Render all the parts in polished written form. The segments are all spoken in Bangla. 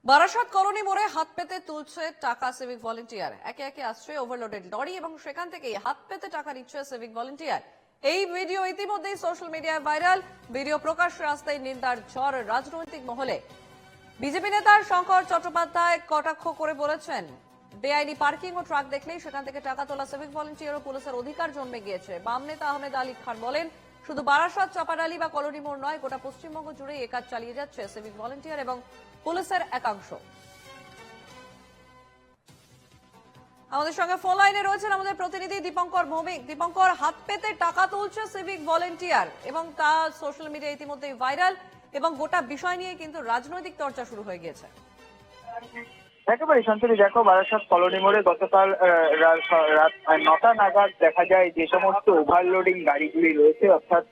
বারাসাত কলোনি মোড়ে হাত পেতে তুলছে টাকা সিভিক ভলেন্টিয়ার। একে একে আসছে ওভারলোডেড লরি এবং সেখান থেকেই হাত পেতে টাকা নিচ্ছে সিভিক ভলেন্টিয়ার। এই ভিডিও ইতিমধ্যেই সোশ্যাল মিডিয়ায় ভাইরাল। ভিডিও প্রকাশ্যে আসতেই নিন্দার ঝড় রাজনৈতিক মহলে। বিজেপি নেতা শঙ্কর চট্টোপাধ্যায় কটাক্ষ করে বলেছেন, বেআইনি পার্কিং ও ট্রাক দেখলেই সেখান থেকে টাকা তোলা সিভিক ভলেন্টিয়ার ও পুলিশের অধিকার জন্মে গিয়েছে। বাম নেতা আহমেদ আলী খান বলেন, শুধু বারাসাত, চাপাডালি বা কলোনি মোড় নয়, গোটা পশ্চিমবঙ্গ জুড়ে এ কাজ চালিয়ে যাচ্ছে সিভিক ভলেন্টিয়ার এবং পুলিশের একাংশ। আমাদের সঙ্গে ফোন লাইনে রয়েছেন আমাদের প্রতিনিধি দীপঙ্কর ভৌমিক। দীপঙ্কর, হাত পেতে টাকা তুলছে সিভিক ভলেন্টিয়ার এবং তা সোশ্যাল মিডিয়া ইতিমধ্যেই ভাইরাল এবং গোটা বিষয় নিয়ে কিন্তু রাজনৈতিক চর্চা শুরু হয়ে গিয়েছে। একেবারে সন্তরি, দেখো বারাসাত কলোনি মোড়ে গতকাল রাত 9টা নাগাদ দেখা যায় যে সমস্ত ওভারলোডিং গাড়িগুলি রয়েছে, অর্থাৎ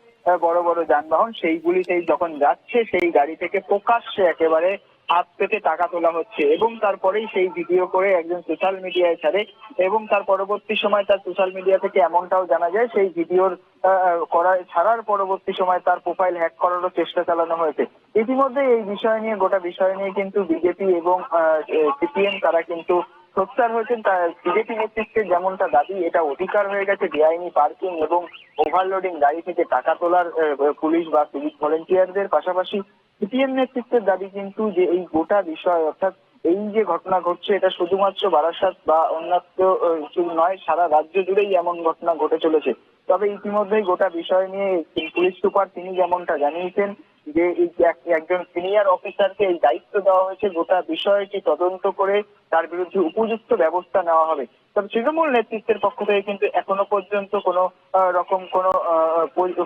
বড় বড় যানবাহন, সেইগুলিতেই যখন যাচ্ছে সেই গাড়ি থেকে প্রকাশ্যে একেবারে হাত পেতে টাকা তোলা হচ্ছে এবং তারপরেই সেই ভিডিও করে একজন সোশ্যাল মিডিয়ায় ছাড়ে এবং তার পরবর্তী সময় তার সোশ্যাল মিডিয়া থেকে এমনটাও জানা যায় সেই ভিডিওর ছাড়ার পরবর্তী সময় তার প্রোফাইল হ্যাক করারও চেষ্টা চালানো হয়েছে। ইতিমধ্যে এই বিষয় নিয়ে, গোটা বিষয় নিয়ে কিন্তু বিজেপি এবং সিপিএম তারা কিন্তু সোচ্চার হয়েছেন। বিজেপি নেতৃত্বে যেমনটা দাবি, এটা অধিকার হয়ে গেছে বেআইনি পার্কিং এবং ওভারলোডিং গাড়ি থেকে টাকা তোলার পুলিশ বা সিভিক ভলেন্টিয়ারদের। পাশাপাশি সিপিএম নেতৃত্বের দাবি কিন্তু যে এই গোটা বিষয়, অর্থাৎ এই যে ঘটনা ঘটছে, এটা শুধুমাত্র বারাসাত বা অন্যান্য নয়, সারা রাজ্য জুড়েই এমন ঘটনা ঘটে চলেছে। তবে ইতিমধ্যেই গোটা বিষয় নিয়ে পুলিশ সুপার তিনি যেমনটা জানিয়েছেন যে একজন সিনিয়র অফিসারকে এই দায়িত্ব দেওয়া হয়েছে, গোটা বিষয়টি তদন্ত করে তার বিরুদ্ধে উপযুক্ত ব্যবস্থা নেওয়া হবে। তবে তৃণমূল নেতৃত্বের পক্ষ থেকে কিন্তু এখনো পর্যন্ত কোনো রকম কোনো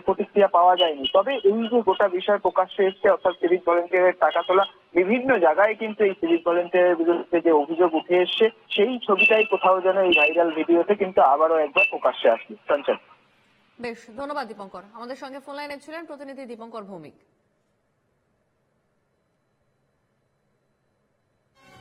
প্রতিক্রিয়া পাওয়া যায়নি। তবে এই যে গোটা বিষয় প্রকাশ্যে এসছে, অর্থাৎ সিভিক ভলেন্টিয়ারের টাকা তোলা, বিভিন্ন জায়গায় কিন্তু এই সিভিক ভলেন্টিয়ারের বিরুদ্ধে যে অভিযোগ উঠে এসছে, সেই ছবিটাই কোথাও যেন এই ভাইরাল ভিডিওতে কিন্তু আবারও একবার প্রকাশ্যে আসছে। চঞ্চল, বেশ, ধন্যবাদ দীপঙ্কর। আমাদের সঙ্গে ফোন লাইনে ছিলেন প্রতিনিধি দীপঙ্কর ভৌমিক।